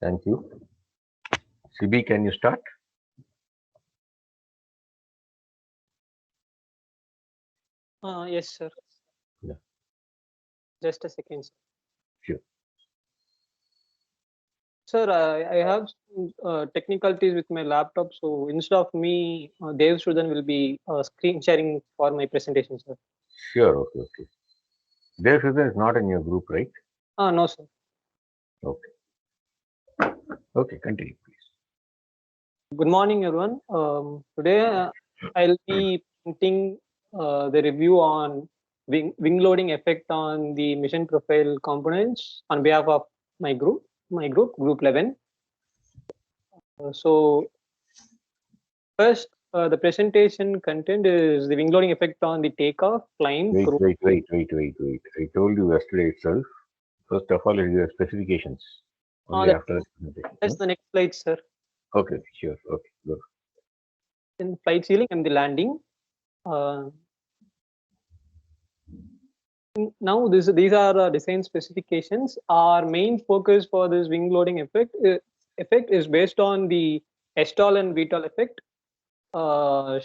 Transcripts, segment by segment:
Thank you. Sibi, can you start? Yes, sir. Yeah. Just a second, sir. Sure. Sir, I have some, technicalities with my laptop, so instead of me, Dev Srudan will be screen sharing for my presentation, sir. Sure. Okay. Okay. Dev Sridhar is not in your group, right? No, sir. Okay. Okay. Continue, please. Good morning, everyone. Today, I'll be presenting the review on wing loading effect on the mission profile components on behalf of group 11. So first, the presentation content is the wing loading effect on the takeoff, climb, Wait. cruise. Wait. Wait. Wait. Wait. Wait. I told you yesterday itself. First of all, is your specifications. Only That, after the presentation. that's the next slide, sir. Okay. Sure. Okay. Good. In flight ceiling and the landing. Uh, Now, these are design specifications. Our main focus for this wing loading effect is based on the STOL and VTOL effect. Uh,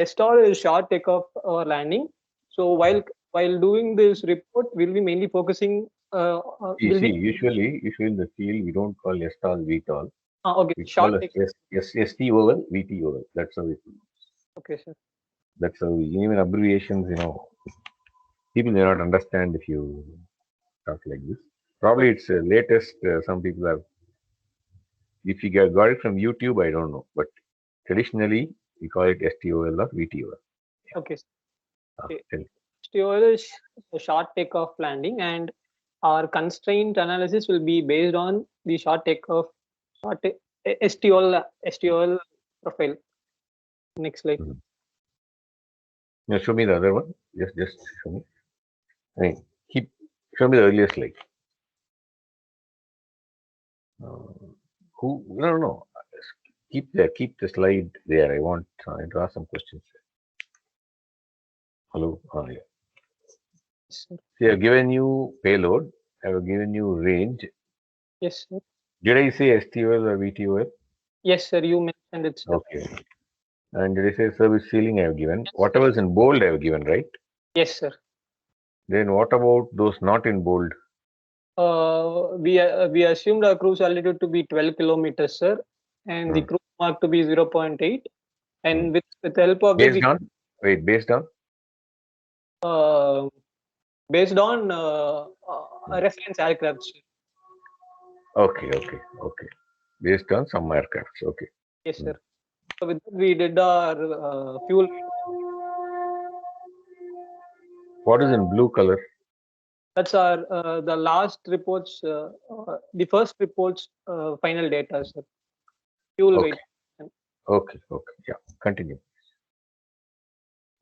STOL is short takeoff or landing. So while doing this report, we'll be mainly focusing. See, Will see, be usually in the field, we don't call STOL VTOL. okay. We Short call as take. STOL, VTOL. That's how it. Okay, sir. That's how even abbreviations. People may not understand if you talk like this. Probably it's latest. Some people have. If you got it from YouTube, I don't know. But traditionally, we call it STOL or VTOL. Okay. Okay. Tell me. STOL is a short takeoff landing, and our constraint analysis will be based on the short takeoff short STOL profile. Next slide. Mhm. Now show me the other one. Just show me. I mean, keep show me the earlier slide. Uh, no. Keep the slide there. I want to ask some questions. Hello. Yeah. Yes, sir. See, I've given you payload. I've given you range. Yes, sir. Did I say STOL or VTOL? Yes, sir. You mentioned it, sir. Okay. And did I say service ceiling I have given? Yes, Whatever is in bold I have given, right? yes, sir. Then what about those not in bold? We assumed our cruise altitude to be 12 kilometers, sir, and the Hmm. cruise mark to be 0.8. Hmm. And with the help of this, Based on? Wait, based on? uh, based on Hmm. reference aircraft, sir. Okay. Based on some aircrafts. Okay. Yes, Hmm. sir. So with that, we did our fuel. What is in blue color? That's our the last reports, the first reports final data, sir. Fuel weight. Okay. Okay. Yeah. Continue.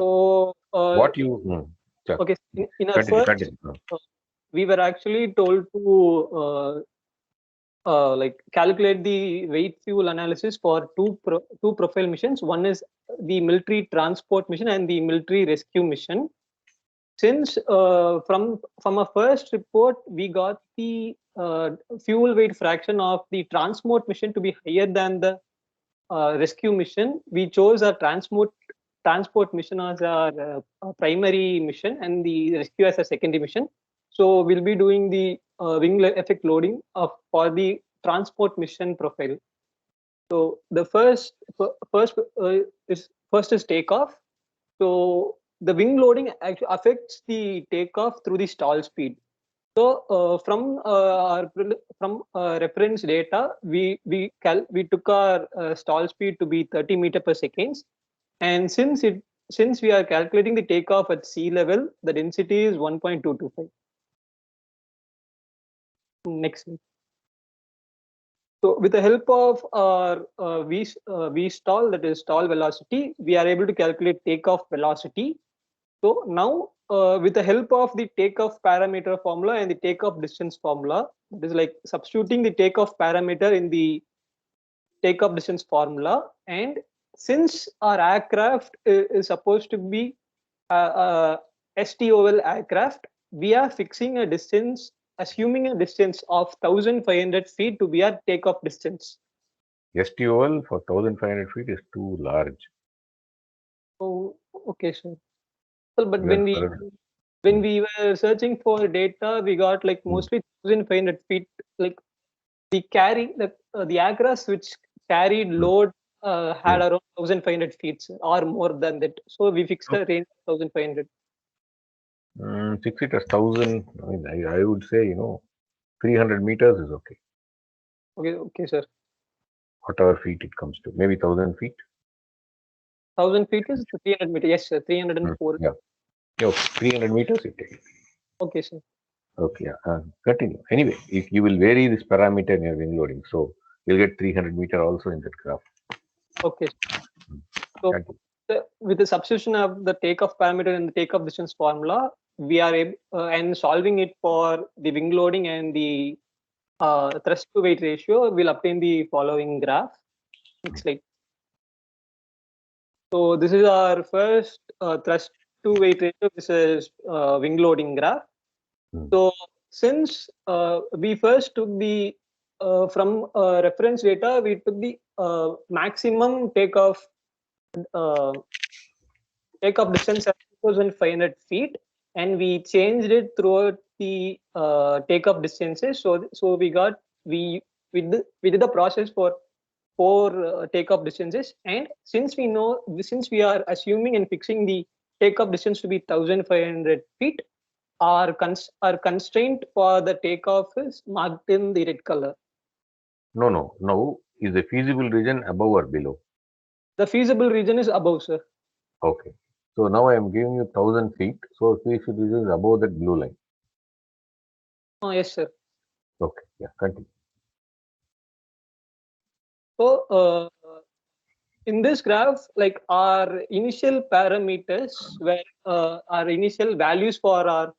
So What you? Sure. okay, in our Continue. first, Continue. we were actually told to like calculate the weight fuel analysis for two profile missions. One is the military transport mission and the military rescue mission. Since from our first report, we got the fuel weight fraction of the transport mission to be higher than the rescue mission. We chose our transport mission as our primary mission and the rescue as a secondary mission. So we'll be doing the effect loading of for the transport mission profile. So the first is takeoff. So the wing loading actually affects the takeoff through the stall speed. So from reference data, we took our stall speed to be 30 meter per second, and since we are calculating the takeoff at sea level, the density is 1.225. Next. So with the help of our V stall, that is stall velocity, we are able to calculate takeoff velocity. So now with the help of the takeoff parameter formula and the takeoff distance formula, that is like substituting the takeoff parameter in the takeoff distance formula. And since our aircraft is supposed to be STOL aircraft, we are fixing a distance assuming a distance of 1,500 feet to be our takeoff distance. STOL for 1500 feet is too large. Oh, okay, sir. Well, but Yeah, correct. when we were searching for data, we got like mostly 1,500 feet. Like the aircraft which carried load had around 1,500 feet or more than that. So we fixed a range of 1,500. Fix it as 1000. I mean, I would say, 300 meters is okay. Okay, okay, sir. Whatever feet it comes to. Maybe 1000 feet. 1,000 feet is 300 meters. Yes, sir. 304. Yeah. Yeah, 300 meters you take. Okay, sir. Okay, continue. Anyway, if you will vary this parameter in your wing loading, so you'll get 300-meter also in that graph. Okay. So with the substitution of the takeoff parameter and the takeoff distance formula, we are able and solving it for the wing loading and the thrust to weight ratio, we'll obtain the following graph. Next slide. So this is our first thrust to weight ratio. This is wing loading graph. So since we first took the from reference data, we took the maximum takeoff distance at 2,500 feet, and we changed it throughout the takeoff distances. So we did the process for 4 takeoff distances, and since we are assuming and fixing the takeoff distance to be 1,500 feet, our constraint for the takeoff is marked in the red color. No. Now, is the feasible region above or below? The feasible region is above, sir. Okay. So now I am giving you 1000 feet. So feasible region is above that blue line. Oh, yes, sir. Okay. Yeah. Continue. So in this graph, like our initial parameters were our initial values for our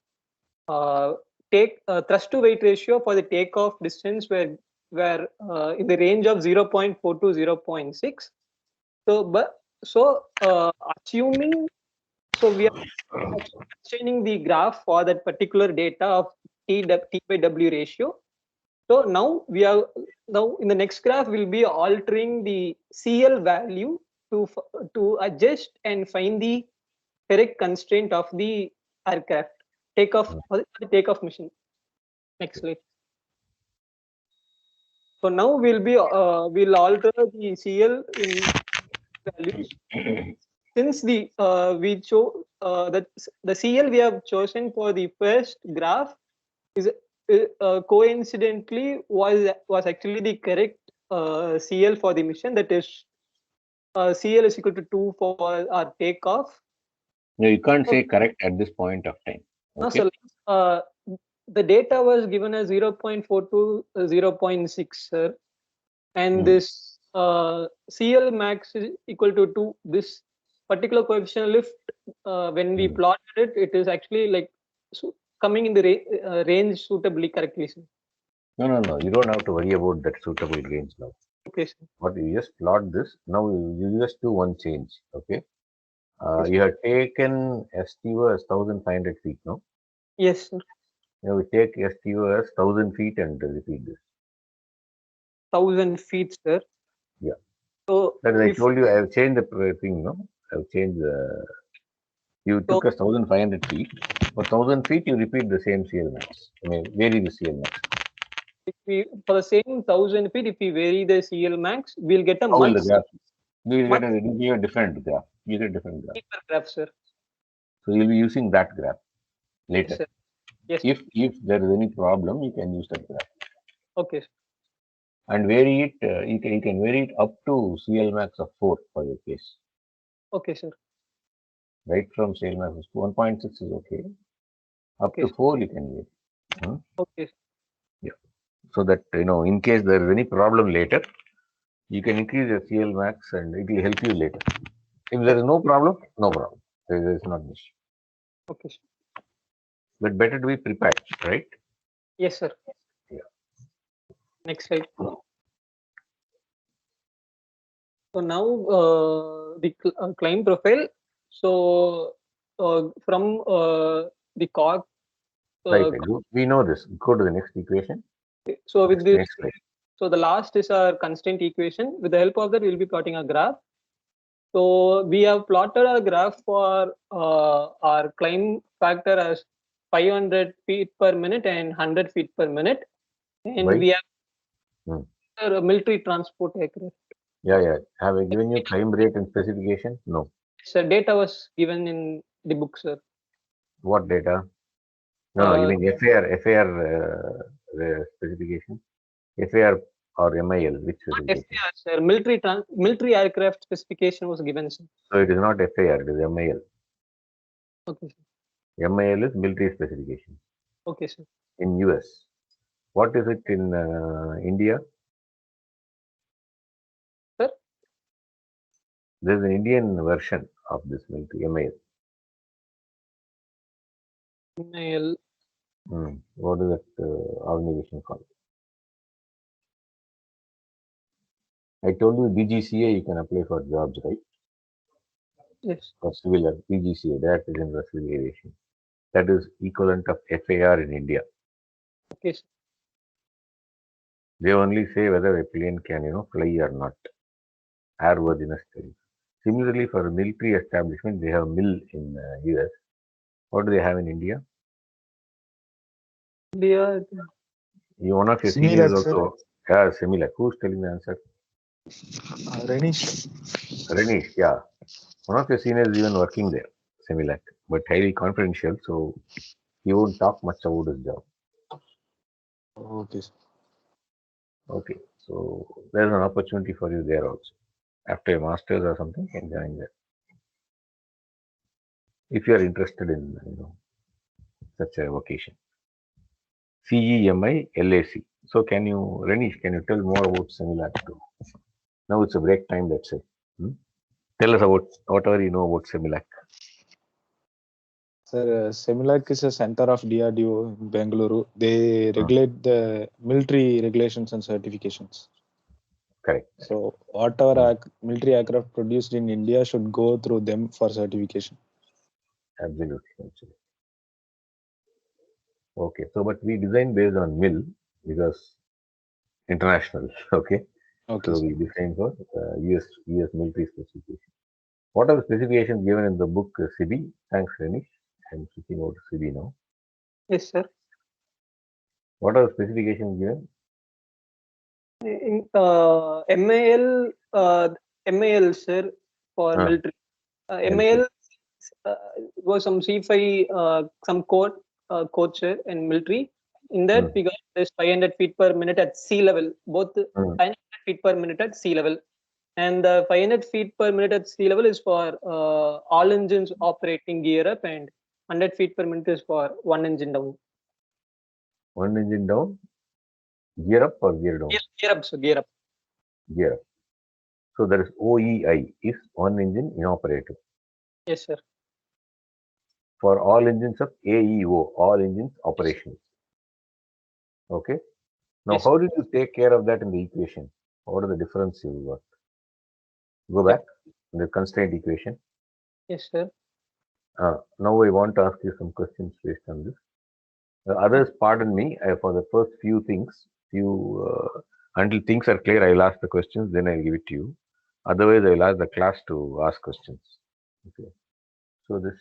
thrust to weight ratio for the takeoff distance were in the range of 0.4 to 0.6. So assuming, so we are changing the graph for that particular data of T by W ratio. So now in the next graph we'll be altering the CL value to adjust and find the correct constraint of the aircraft takeoff mission. Next slide. So now we'll alter the CL in values. Since we chose that the CL we have chosen for the first graph is coincidentally was actually the correct CL for the mission. That is CL is equal to 2 for our takeoff. No, you can't say correct at this point of time. Okay. No, so the data was given as 0.4 to 0.6, sir, and this CL max is equal to 2. This particular coefficient lift, when we plotted it, it is actually like coming in the range suitably correctly, sir. No. You don't have to worry about that suitable range now. Okay, sir. What you just plot this. Now you just do one change. Okay. You have taken STO as 1500 feet, no? Yes, sir. Now we take STO as 1000 feet and repeat this. 1,000 feet, sir. Yeah. So that I told you, I have changed the thing, no? I have changed the. You took us 1500 feet. For 1000 feet, you repeat the same CL max. I mean, vary the CL max. For the same 1,000 feet, if we vary the CL max, we'll get a How will much the graph? You will get a different graph. You get a different graph. graph, sir. So you'll be using that graph later. Yes, sir. If there is any problem, you can use that graph. Okay. And vary it. You can vary it up to CL max of 4 for your case. Okay, sir. Right from CL max of 1.6 is okay. Up to 4 you can vary. Okay. Yeah. So that in case there is any problem later, you can increase your CL max and it will help you later. If there is no problem, no problem. There is not an issue. Okay. But better to be prepared, right? Yes, sir. Yeah. Next slide. So now the climb profile. So from the Right. We know this. Go to the next equation. So with this, Next slide. so the last is our constraint equation. With the help of that, we'll be plotting a graph. So we have plotted a graph for our climb factor as 500 feet per minute and 100 feet per minute, and Why? we have Hmm. a military transport aircraft. Yeah. Have I given you climb rate and specification? No. So data was given in the book, sir. What data? No, you mean FAR specification? FAR or MIL, which specification? FAR, sir. Military aircraft specification was given, sir. So it is not FAR, it is MIL. Okay, sir. MIL is military specification Okay, sir. in US. What is it in India? Sir? There is an Indian version of this military MIL. MIL. What is that organization called? I told you DGCA, you can apply for jobs, right? Yes. For civil, DGCA, Director General Civil Aviation. That is equivalent of FAR in India. Okay, sir. They only say whether a plane can, fly or not. Airworthiness studies. Similarly, for military establishment, they have MIL in US. What do they have in India? India. One of your Similar, seniors sir. also. Yeah, similar. Who's telling the answer? Renish. Renish, yeah. One of your seniors is even working there, Similac, but highly confidential, so he won't talk much about his job. Okay, sir. Okay, so there's an opportunity for you there also. After a master's or something, you can join there. If you are interested in, such a vocation. CEMI LAC. So Renish, can you tell more about Similac too? Now it's a break time, that's it. Tell us about whatever you know about Similac. Sir, Similac is a center of DRDO in Bengaluru. They regulate the military regulations and certifications. Correct. So whatever military aircraft produced in India should go through them for certification. Absolutely. Okay, so but we design based on MIL because international. Okay. Okay, So sir. we design for US military specification. What are the specifications given in the book CB? Thanks, Renish. I'm switching over to CB now. Yes, sir. What are the specifications given? In MIL, sir, for military. MIL was some C5, some code, sir, in military. In that, we got this 500 feet per minute at sea level, both 500 feet per minute at sea level. And the 500 feet per minute at sea level is for all engines operating gear up, and 100 feet per minute is for one engine down. One engine down, gear up or gear down? Gear up, so gear up. Gear up. So there is OEI, is one engine inoperative. Yes, sir. For all engines of AEO, all engines operational. Okay. Now, yes, how did you take care of that in the equation? What are the difference you got? Go back in the constraint equation. Yes, sir. Now I want to ask you some questions based on this. Others, pardon me for the first few things. Until things are clear, I'll ask the questions, then I'll give it to you. Otherwise, I'll ask the class to ask questions. Okay. So this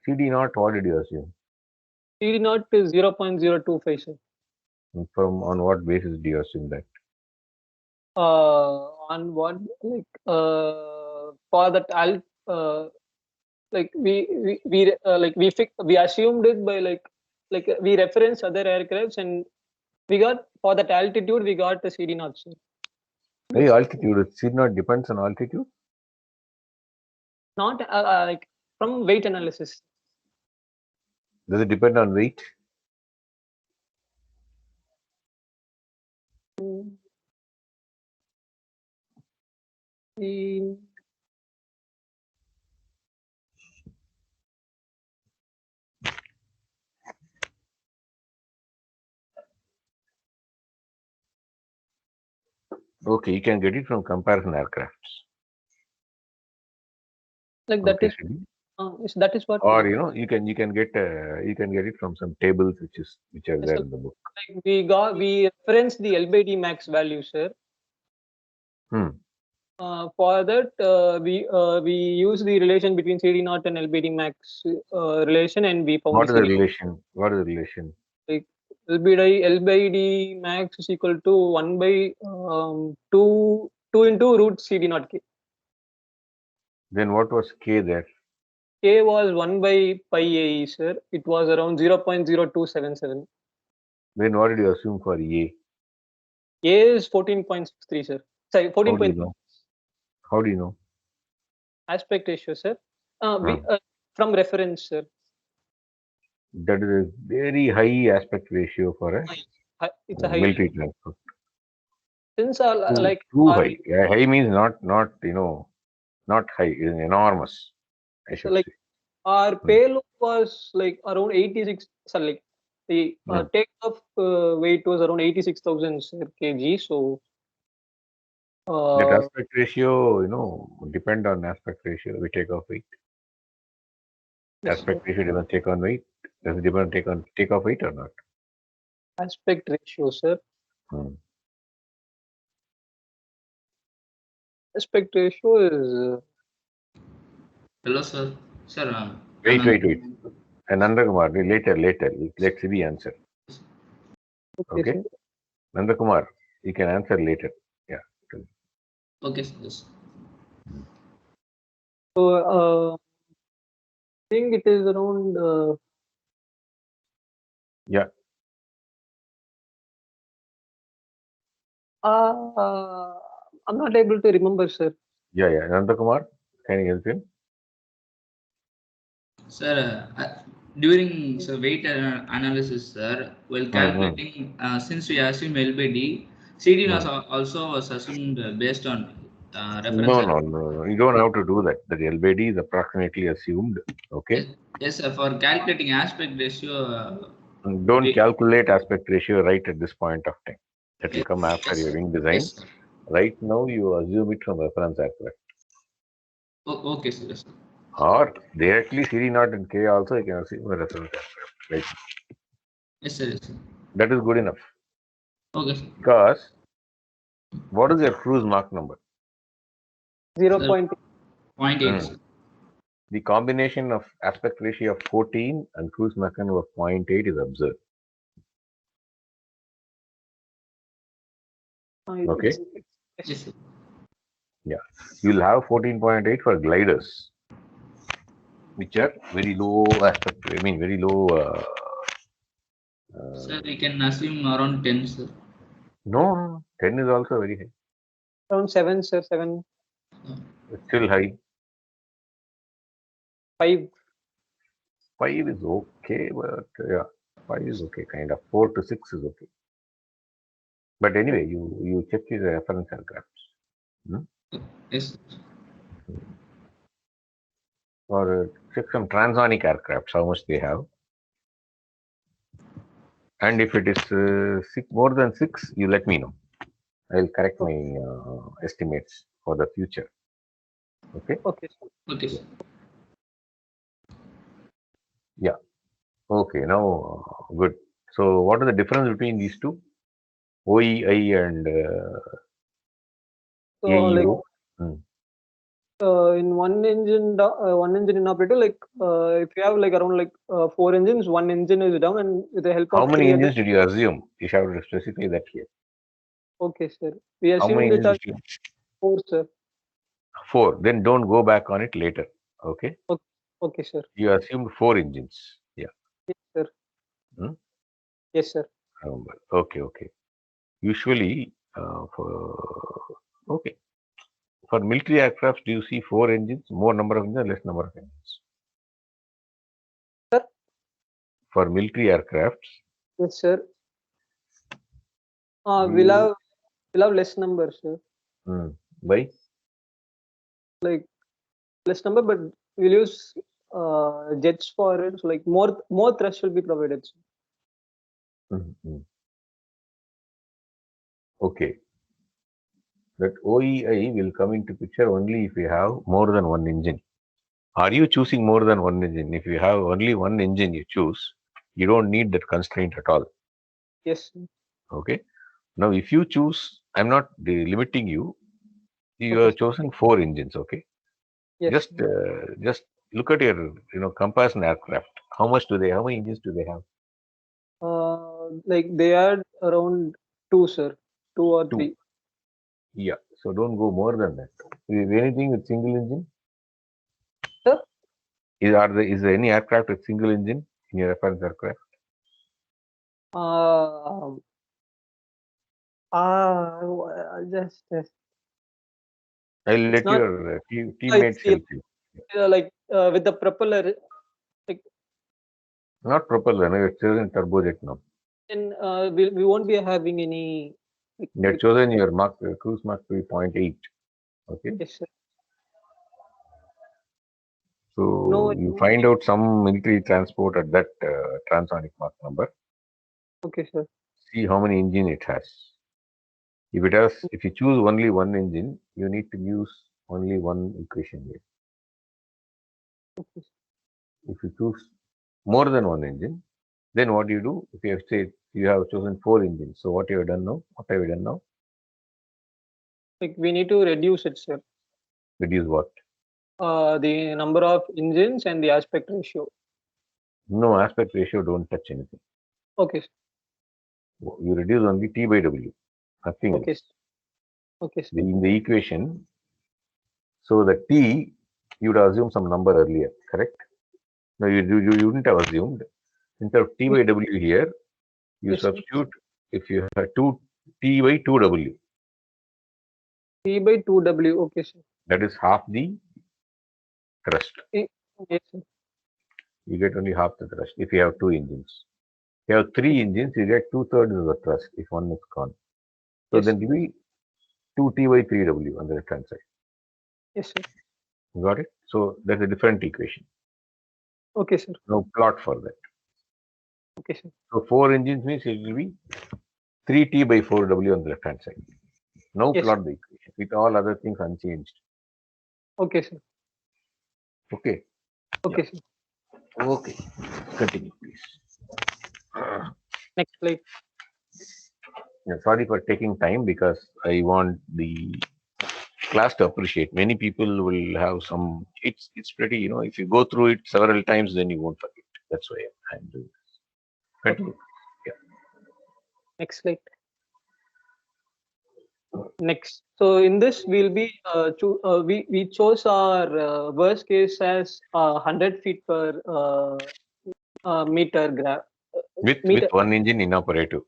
CD naught, what did you assume? CD naught is 0.025, sir. On what basis do you assume that? On what, like, for that like we assumed it by like we reference other aircrafts, and we got for that altitude we got the CD naught, sir. Hey, altitude. CD naught depends on altitude? Not like from weight analysis. Does it depend on weight? Okay, you can get it from comparison aircrafts. Like that okay, is That is what. Or you can get it from some tables which are Yes, there sir. in the book. Like we reference the L by D max value, sir. Hmm. For that, we use the relation between CD naught and L by D max relation, and we found What the is the CD. relation? What is the relation? Like L by D max is equal to 1 by 2 into root CD naught K. Then what was K there? K was 1 by pi AE, sir. It was around 0.0277. Then what did you assume for A? A is 14.63, sir. Sorry, How do you 14. know? How do you know? Aspect ratio, sir. Huh. From reference, sir. That is a very high aspect ratio for a It's a high. military transport. Since Too high. Yeah, high means not high. It's enormous. I should like say. our payload was like around 86. So like the takeoff weight was around 86,000 kg. So That aspect ratio, depend on aspect ratio. We take off weight. yes, Aspect ratio doesn't take on weight. Does it depend on take off weight or not? aspect ratio, sir. Hmm. Aspect ratio is Hello, sir. Sir, Wait. And Nandakumar, later. Let's see the answer. Okay. sir. Nandakumar, you can answer later. Yeah. okay, sir. Yes. So I think it is around. Yeah. I'm not able to remember, sir. Yeah. Nandakumar, can you help him? Sir, during weight analysis, sir, while calculating, since we assume L by D, CD also was assumed based on reference. No. You don't have to do that. The LBD is approximately assumed. Okay. Yes, sir. For calculating aspect ratio. Don't calculate aspect ratio right at this point of time. That will come after yes, your wing design. Yes, sir. Right now, you assume it from reference aircraft. Okay, sir. Yes, sir. Or directly CD naught and K also you can assume a reference aircraft. Right. Yes, sir. Yes, sir. That is good enough. Okay, sir. Because what is your cruise Mach number? 0.8. 0.8. The combination of aspect ratio of 14 and cruise Mach number of 0.8 is observed. Okay. Yes, sir. Yeah. You'll have 14.8 for gliders, which are very low aspect. I mean, very low. Sir, we can assume around 10, sir. No. 10 is also very high. Around 7, sir. 7. It's still high. 5. 5 is okay, but yeah, 5 is okay, kind of. 4 to 6 is okay. But anyway, you check the reference aircrafts. Yes, sir. Or check some transonic aircrafts, how much they have. And if it is more than 6, you let me know. I'll correct my estimates for the future. Okay? Okay, sir. Okay, sir. Yeah. Okay, now good. So what is the difference between these two? OEI and So AEO? in one engine in operator, like if you have like around like 4 engines, one engine is down, and with the help How of many 3 engines did you assume? You have to specify that here. Okay, sir. We How many assumed it as engines? 4, sir. 4. Then don't go back on it later. Okay. Okay, sir. You assumed 4 engines. Yeah. Yes, sir. Hmm? Yes, sir. Okay. Usually, for military aircraft, do you see 4 engines, more number of engines, less number of engines? Sir? For military aircrafts, Yes, sir. We'll have less number, sir. Why? Like less number, but we'll use jets for it. So like more thrust will be provided, sir. Okay. That OEI will come into picture only if you have more than one engine. Are you choosing more than one engine? If you have only one engine you choose, you don't need that constraint at all. Yes. Okay. Now, if you choose, I'm not limiting you. You Okay, have chosen 4 engines. Okay. yes. Just look at your comparison aircraft. How many engines do they have? Like they are around 2, sir. 2 or 3. Two. Yeah. So don't go more than that. Is there anything with single engine? Sir? Is there any aircraft with single engine in your reference aircraft? Just I'll it's let not. your It's teammates help you. like with the propeller. Like, Not propeller. No, it's chosen turbojet now. then we won't be having any. Like, You have chosen your cruise Mach 3.8. Okay. yes, sir. So No. you find out some military transport at that transonic Mach number. Okay, sir. See how many engine it has. If you choose only one engine, you need to use only one equation here. Okay. If you choose more than one engine, then what do you do? If you have said you have chosen 4 engines, so what you have done now? What have you done now? Like we need to reduce it, sir. Reduce what? The number of engines and the aspect ratio. No, aspect ratio don't touch anything. Okay, sir. You reduce only T by W, nothing Okay, else. sir. Okay, sir. In the equation, so the T, you would assume some number earlier, correct? No, you wouldn't have assumed. Instead of T by W here, you Yes, sir. substitute if you have 2T by 2W. T by 2W. Okay, sir. That is half the thrust. Yes, sir. You get only half the thrust if you have 2 engines. If you have 3 engines, you get 2/3 of the thrust if one is gone. So Yes, then it will be 2T by 3W on the left hand side. yes, sir. Got it? So that's a different equation. Okay, sir. Now plot for that. Okay, sir. So 4 engines means it will be 3T by 4W on the left hand side. Now Yes. plot the equation with all other things unchanged. Okay, sir. Okay. Okay, sir. Okay. Continue, please. Next slide. Yeah, sorry for taking time because I want the class to appreciate. Many people will have some. It's pretty. If you go through it several times, then you won't forget. That's why I'm doing this. Continue. Next slide. Next. So in this, we'll be we chose our worst case as 100 feet per meter graph. With Meter. one engine inoperative.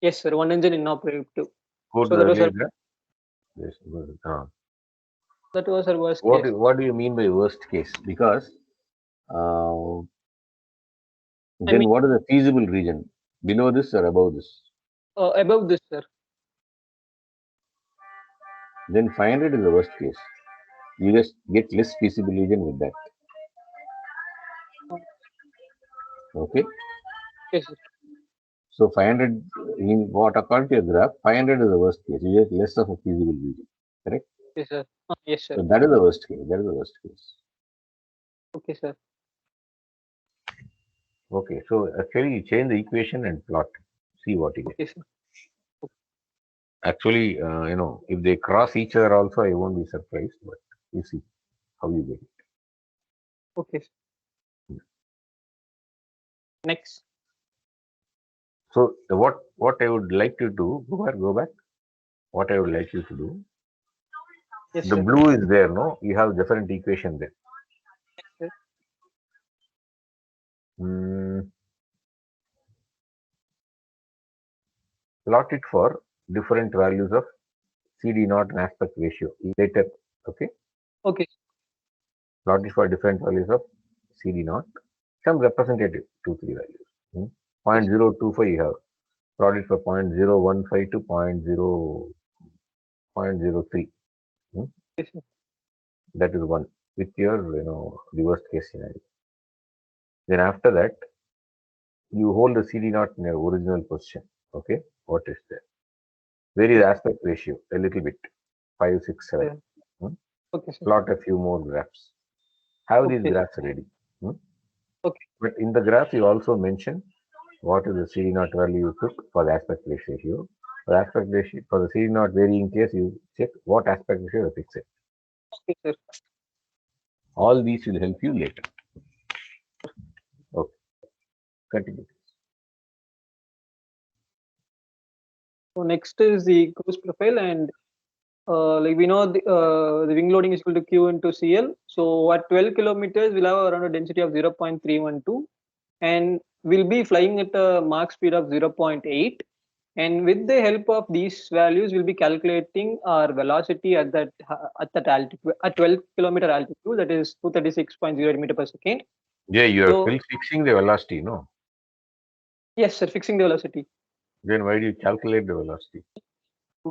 Yes, sir. One engine inoperative too. Go So to that the was earlier our, graph. Yes. that was our worst What case. what do you mean by worst case? Because then mean- what is the feasible region? Below this or above this? Above this, sir. Then 500 is the worst case. You just get less feasible region with that. Okay. Yes, sir. So 500, in what according to your graph, 500 is the worst case. You get less of a feasible region. Correct? Yes, sir. Yes, sir. So that is the worst case. That is the worst case. Okay, sir. Okay. So actually, you change the equation and plot. See what you get. Okay, sir. Actually, if they cross each other also, I won't be surprised. But you see how you get it. Okay, sir. Next. So what I would like you to go back. What I would like you to do. Yes, The sir. blue is there, no? You have different equation there. Yes, Plot it for different values of CD naught and aspect ratio later. Okay. okay. Plot it for different values of CD naught. Some representative 2-3 values. 0.025 you have. Plot it for 0.015 to 0.03. Yes, sir. That is one with your the worst case scenario. Then after that, you hold the CD naught in your original position. Okay, what is there? Where is aspect ratio? A little bit, 5, 6, 7. Okay, sir. Plot a few more graphs. Have these Okay. graphs ready. Okay. But in the graph, you also mention what is the CD naught value you took for the aspect ratio. For aspect ratio, for the CD naught varying case, you check what aspect ratio you fix it. Okay, sir. All these will help you later. Okay. Continue. So next is the cruise profile, and like we know the wing loading is equal to Q into CL. So at 12 kilometers, we'll have around a density of 0.312, and we'll be flying at a Mach speed of 0.8. And with the help of these values, we'll be calculating our velocity at that altitude, at 12 kilometer altitude, that is 236.0 meter per second. Yeah, you are So still fixing the velocity, no? yes, sir, fixing the velocity. Then why do you calculate the velocity?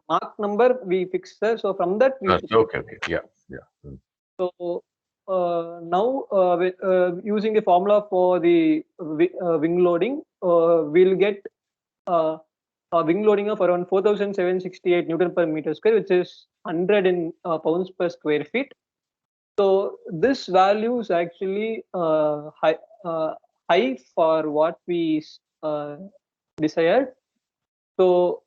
Mach number we fix, sir. So from that we fix it. Okay, yeah. So now using the formula for the wing loading, we'll get a wing loading of around 4,768 Newton per meter square, which is 100 in pounds per square feet. So this value is actually high for what we desired. So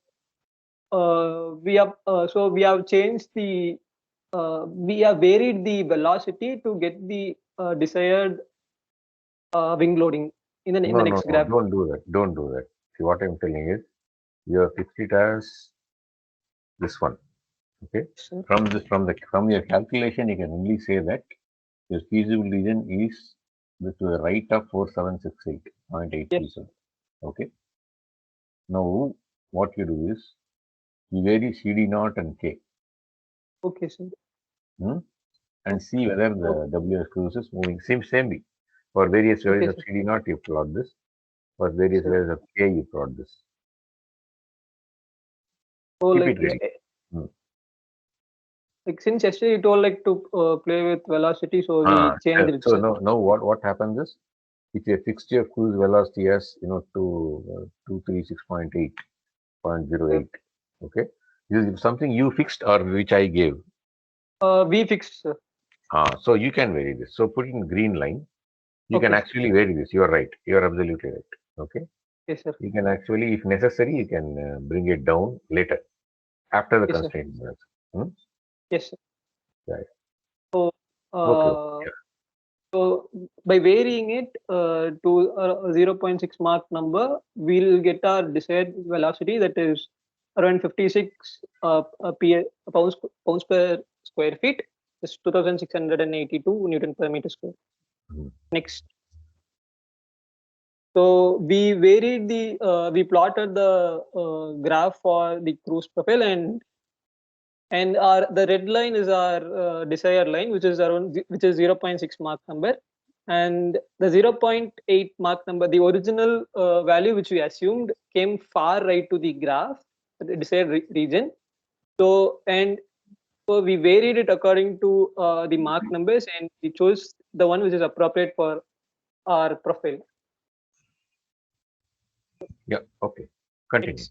we have changed the we have varied the velocity to get the desired wing loading in the next graph. Don't do that. Don't do that. See, what I'm telling is, you have fixed it as this one. Okay. Sure. From your calculation, you can only say that your feasible region is to the right of 4768.837. Okay. Now, what you do is you vary CD naught and K. Okay, sir. And see whether the WS cruise is moving same. For various values of CD naught, you plot this. For various values of K, you plot this. So Keep it ready. Like since yesterday you told like to play with velocity, so we changed it. So now what happens is, if you fixed your cruise velocity as to 236.8.08, okay, this is something you fixed or which I gave. We fixed, sir. So you can vary this. So put in green line. You can actually vary this. You are right. You are absolutely right. Okay. Yes, sir. You can actually, if necessary, you can bring it down later after the constraint. Yes, sir. Right. So, Okay. so by varying it to 0.6 Mach number, we'll get our desired velocity, that is around 56 pounds per square feet. It's 2,682 Newton per meter square. Next. So we varied we plotted the graph for the cruise profile, and the red line is our desired line, which is 0.6 Mach number, and the 0.8 Mach number, the original value which we assumed, came far right to the graph, the desired region. So we varied it according to the Mach numbers, and we chose the one which is appropriate for our profile. Yeah. Okay. Continue.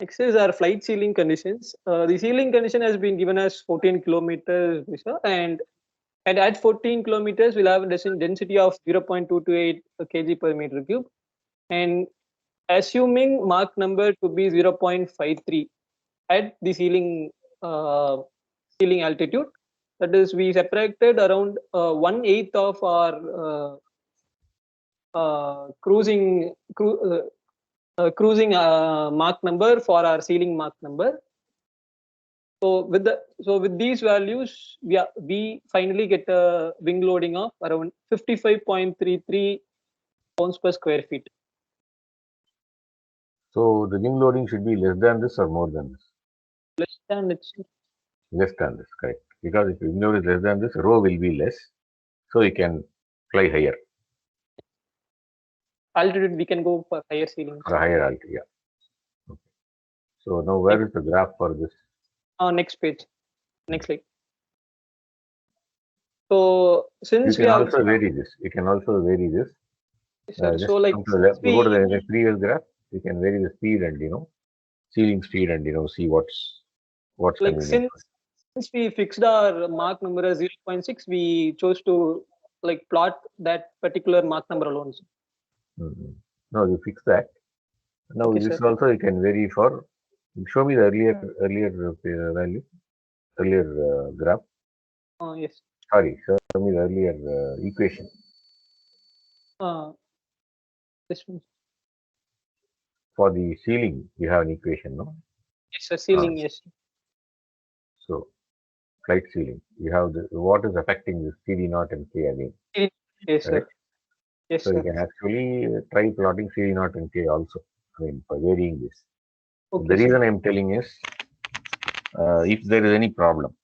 Next is our flight ceiling conditions. The ceiling condition has been given as 14 kilometers, and at 14 kilometers, we'll have a density of 0.228 kg per meter cube. And assuming Mach number to be 0.53 at the ceiling altitude, that is, we separated around 1/8 of our cruising Mach number for our ceiling Mach number. So with these values, we finally get a wing loading of around 55.33 pounds per square feet. So the wing loading should be less than this or more than this? Less than it. Less than this, correct. Because if wing load is less than this, rho will be less. So you can fly higher. Altitude, we can go for higher ceiling. For higher altitude, yeah. Okay. So now where is the graph for this? Next page. Next slide. So since you can also vary this. You can also vary this. So like go to the previous graph. You can vary the speed and ceiling speed and see what's like Since we fixed our Mach number as 0.6, we chose to like plot that particular Mach number alone. Sir. No, you fix that. Now Okay, this sir. also you can vary for. Show me the earlier value, earlier graph. Yes. Sorry, show me the earlier equation. This one. For the ceiling, you have an equation, no? Yes, sir. Ceiling. Yes. So, flight ceiling, you have what is affecting this CD naught and K again. Yes, sir. Correct? Yes, So sir. you can actually try plotting CD naught and K also. I mean, for varying this. Okay, The sir. reason I'm telling is, if there is any problem,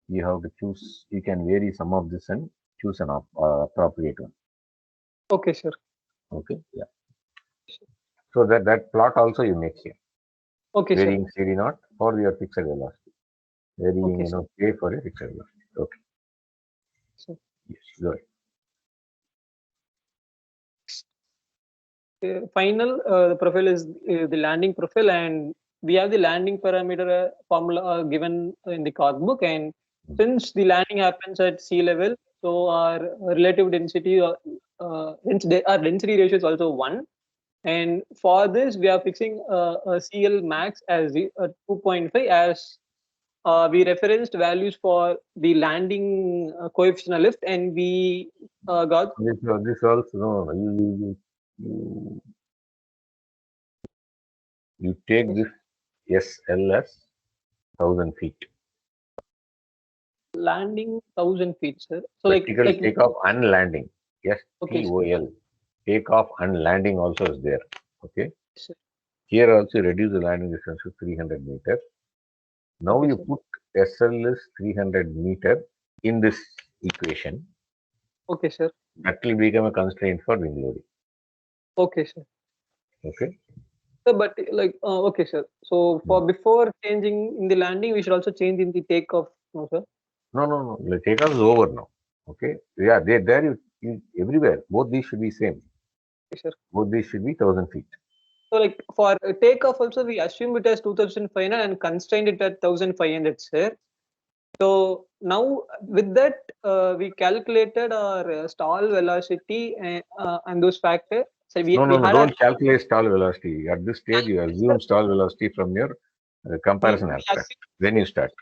you have to choose. You can vary some of this and choose an appropriate one. Okay, sir. Okay, yeah. So that plot also you make here. Okay, sir. Varying CD naught for your fixed velocity. Varying, Okay, K for your fixed velocity. Okay. Sir. Yes, go ahead. Final the profile is the landing profile, and we have the landing parameter formula given in the Cork book. And since the landing happens at sea level, so our relative density our density ratio is also 1. And for this, we are fixing a CL max as 2.5 as we referenced values for the landing coefficient of lift, and we got This also, no, you take this SL as 1000 feet. landing 1000 feet, sir. So Vertical like takeoff and landing. Yes, okay, TOL. Takeoff and landing also is there. Okay. sir. Here also reduce the landing distance to 300 meters. Now Okay, you sir. put SL is 300 meter in this equation. Okay, sir. That will become a constraint for wing loading. Okay, sir. Okay. So, but like okay, sir. So for before changing in the landing, we should also change in the takeoff, no, sir. No. The takeoff is over now. Okay. Yeah, there you everywhere. Both these should be same. Okay, sir. Both these should be 1000 feet. So like for takeoff also, we assume it as 2500 and constrained it at 1500, sir. So now with that, we calculated our stall velocity and those factors. So we had our Don't calculate stall velocity. At this stage, you assume stall velocity from your comparison aspect. Then you start.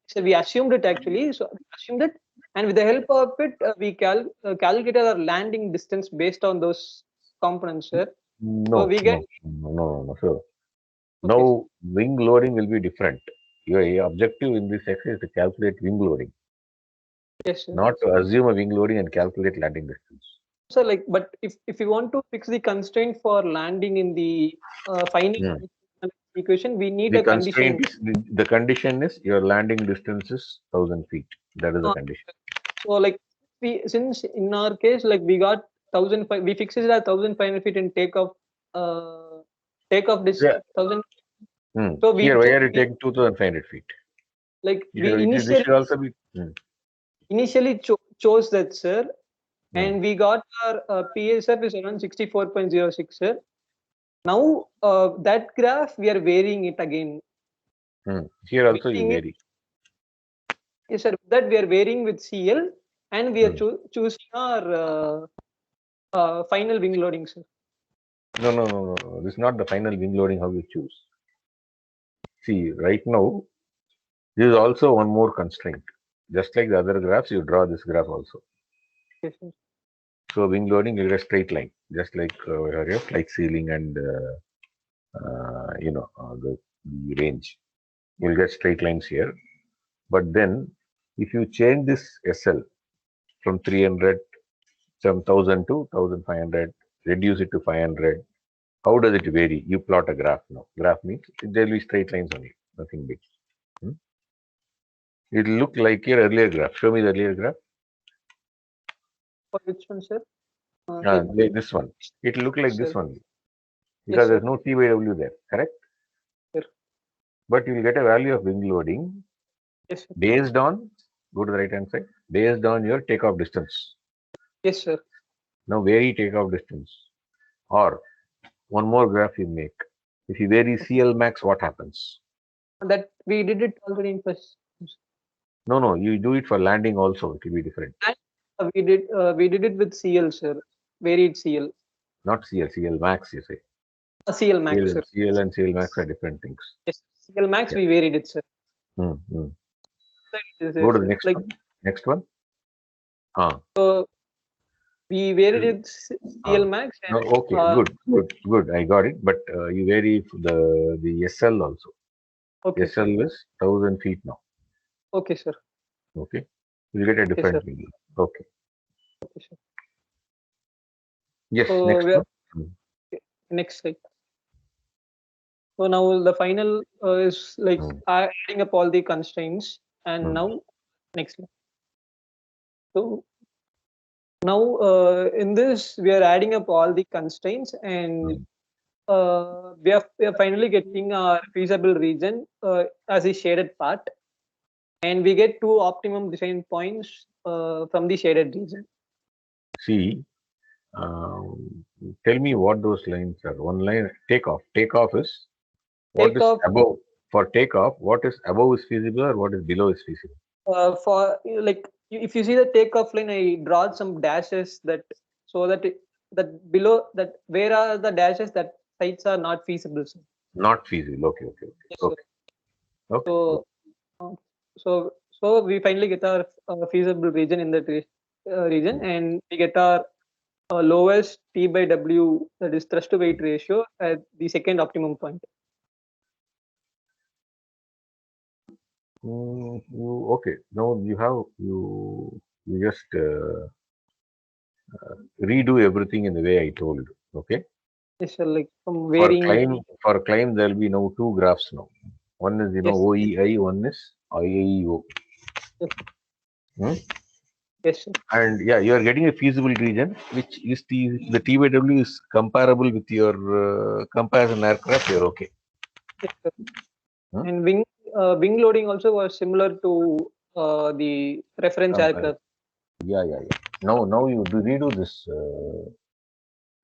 So we assumed it actually. So we assumed it, and with the help of it, we calculated our landing distance based on those components, sir. No. So we get So okay, now wing loading will be different. Your objective in this exercise is to calculate wing loading, yes, sir. not to assume a wing loading and calculate landing distance. So like, but if you want to fix the constraint for landing in the final equation, we need The a condition. constraint is the condition is your landing distance is 1000 feet. That is the condition. So like since in our case like we got 1005, we fixed it at 1500 feet in takeoff this 1000. So we Here, why are you taking 2500 feet? like Here, we this should also be. initially chose that, sir, and we got our PSF is around 64.06, sir. Now that graph we are varying it again. Here also you vary. Yes, sir. That we are varying with CL, and we are choosing our final wing loading, sir. No. This is not the final wing loading how you choose. See, right now, this is also one more constraint. Just like the other graphs, you draw this graph also. Yes, sir. So wing loading, you get a straight line, just like your flight ceiling and the range. You'll get straight lines here. But then, if you change this SL from 300, some 1000 to 1500, reduce it to 500, how does it vary? You plot a graph now. Graph means there will be straight lines only, nothing big. It will look like your earlier graph. Show me the earlier graph. For which one, sir? This one. It will look like this Sir. one. Because there's no T by W there, correct? Sir. But you will get a value of wing loading based on, go to the right hand side, based on your takeoff distance. Yes, sir. Now vary takeoff distance. Or one more graph you make. If you vary CL max, what happens? That we did it already in first. No, you do it for landing also. It will be different. We did it with CL, sir. Varied CL. Not CL Max, you say. CL Max, sir. CL and CL Max are different things. Yes, CL Max, Yeah. we varied it, sir. Hmm. So it is, Go to the sir. next Like, one. Next one. Ah. we varied it CL Max No, and okay, good. I got it. But you vary the SL also. okay, sir. SL is 1,000 feet now. Okay, sir. Okay. You get a Okay, different sir. value. Okay. Okay, sir. Yes, So next we are one. next slide. So now the final is like Hmm. adding up all the constraints, and Hmm. now next slide. So now in this we are adding up all the constraints, and we are finally getting our feasible region as a shaded part, and we get two optimum design points from the shaded region. See, tell me what those lines are. One line, takeoff. Takeoff is what is Takeoff above. For takeoff, what is above is feasible or what is below is feasible? for like if you see the takeoff line, I draw some dashes that so that that below that where are the dashes that sites are not feasible. Sir. Not feasible. Okay. Yes, sir. Okay. Good. So uh, so we finally get our feasible region in that region, and we get our lowest T by W, that is thrust to weight ratio, at the second optimum point. Okay. Now you just redo everything in the way I told. Okay. Yes, sir. Like from For varying. climb, there will be now two graphs now. One is Yes. OEI, one is IAEO. Yes. Hmm? Yes, sir. And yeah, you are getting a feasible region, which is the TYW is comparable with your comparison aircraft. You're okay. Yes, sir. Hmm? And wing loading also was similar to the reference aircraft. Yeah. Now you redo this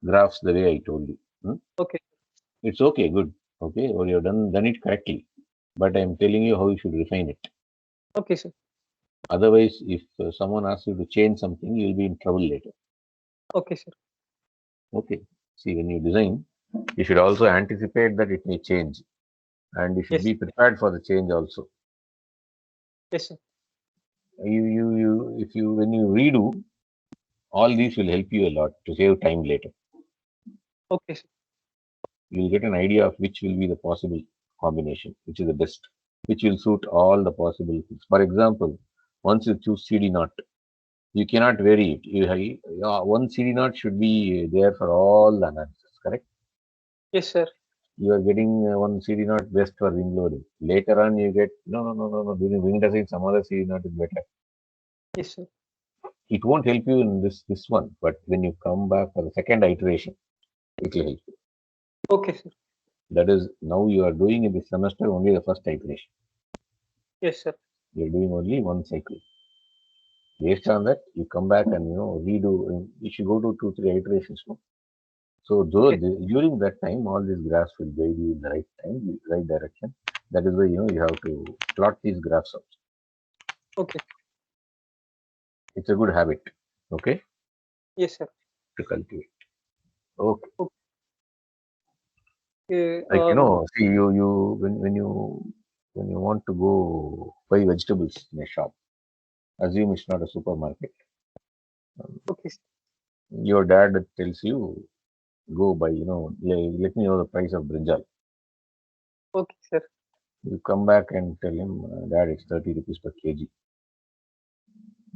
graphs the way I told you. Hmm? Okay. It's okay, good. Okay, or you've done it correctly. But I'm telling you how you should refine it. Okay, sir. Otherwise, if someone asks you to change something, you'll be in trouble later. Okay, sir. Okay. See, when you design, you should also anticipate that it may change, and you should Yes. be prepared for the change also. Yes, sir. When you redo, all these will help you a lot to save time later. Okay, sir. You'll get an idea of which will be the possible combination, which is the best, which will suit all the possible things. For example, once you choose CD0, you cannot vary it. One CD0 should be there for all the analysis, correct? Yes, sir. You are getting one CD0 best for wing loading. Later on, you get no. During wing design, some other CD0 is better. Yes, sir. It won't help you in this one, but when you come back for the second iteration, it will help you. Okay, sir. That is, now you are doing in this semester only the first iteration. Yes, sir. You are doing only one cycle. Based on that, you come back and redo. You should go to 2-3 iterations. No? So during that time, all these graphs will guide you in the right time, right direction. That is why you have to plot these graphs out. Okay. It's a good habit. Okay. Yes, sir. To cultivate. Okay. Okay. Like see you when you want to go buy vegetables in a shop, assume it's not a supermarket. Okay. Your dad tells you go buy. Let me know the price of brinjal. Okay, sir. You come back and tell him, Dad, it's 30 rupees per kg.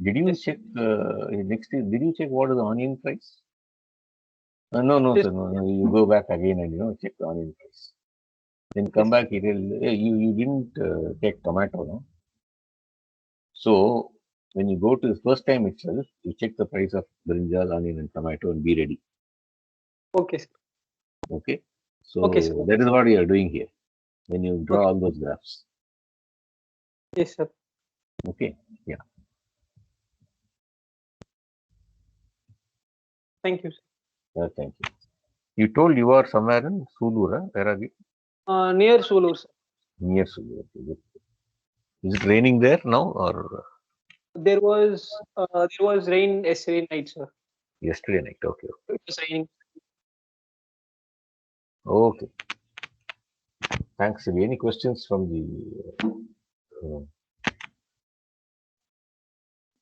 Did you Yes. check next? Did you check what is the onion price? No, Yes. sir. No. You go back again and check the onion price. Then come back. He will. Hey, you didn't take tomato, no? So when you go to the first time itself, you check the price of brinjal, onion, and tomato, and be ready. Okay, sir. Okay. So Okay, sir. that is what you are doing here when you draw Okay. all those graphs. Yes, sir. Okay. Yeah. Thank you, sir. Thank you. You told you are somewhere in Sulur. Where are you? Near Sulur, sir. Near Sulur. Okay, good. Is it raining there now or There was rain yesterday night, sir. yesterday night? Okay. It was raining. Okay. Thanks. Any questions from the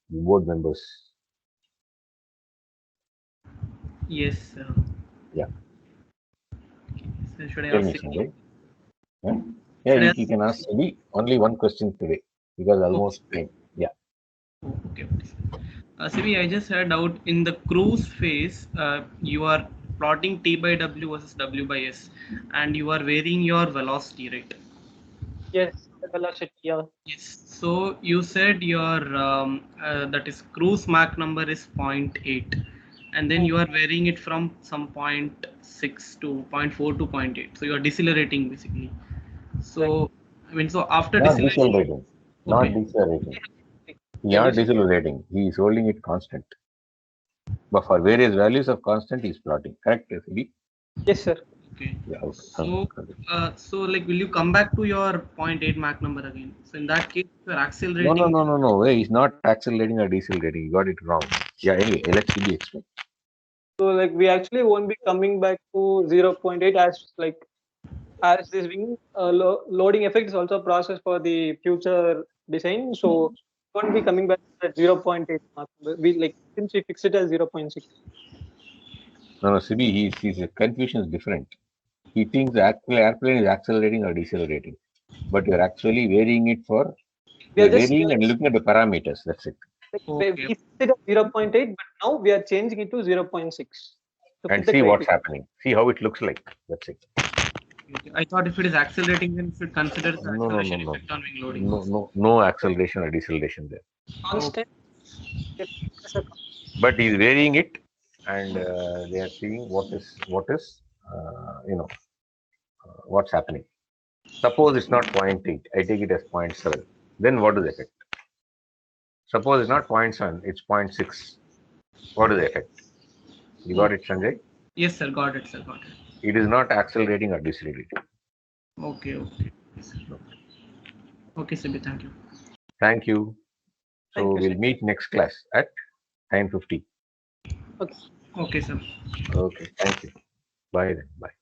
board members? Yes, sir. Yeah. So should I Tell ask me, Sibi? Sanjay. Huh? Yeah, Should I you can ask me only one question today because almost time. Yeah. Oh, okay. Sibi, I just had out in the cruise phase, you are plotting T by W versus W by S, and you are varying your velocity, right? Yes, the velocity. Yeah. Yes. So you said your that is cruise Mach number is 0.8, and then you are varying it from some 0.6 to 0.4 to 0.8. So you are decelerating basically. So I mean, so after Not deceleration, decelerating. Not okay. decelerating. He Yeah, not decelerating. He is holding it constant. But for various values of constant, he is plotting. Correct, SB? Yes, sir. Okay. Yeah. Okay. So, so like, will you come back to your 0.8 Mach number again? So in that case, you're accelerating. No. Hey, he's not accelerating or decelerating. You got it wrong. Yeah. Anyway, let CB explain. So like we actually won't be coming back to 0.8 as this wing loading effect is also a process for the future design. So won't be coming back to that 0.8 mark. We like since we fixed it as 0.6. No, CB, his confusion is different. He thinks the airplane is accelerating or decelerating, but you're actually varying it for We are you're just varying and looking at the parameters. That's it. we Okay. fixed it at 0.8, but now we are changing it to 0.6 to And fit the see what's criteria. happening. See how it looks like. That's it. Okay. I thought if it is accelerating, then you should consider the acceleration No. effect on wing loading. No acceleration or deceleration there. Constant. But he's varying it, and they are seeing what is what's happening. Suppose it's not 0.8, I take it as 0.7. Then what is the effect? Suppose it's not 0.7, it's 0.6. What is the effect? You got it, Sanjay? Yes, sir. Got it, sir. Got it. It is not accelerating or decelerating. Okay. Okay. Yes, sir. Okay, Sibi. Thank you. Thank you. So Thank you, we'll sir. meet next class at 9:50. Okay. Okay, sir. Okay, thank you. Bye then. Bye.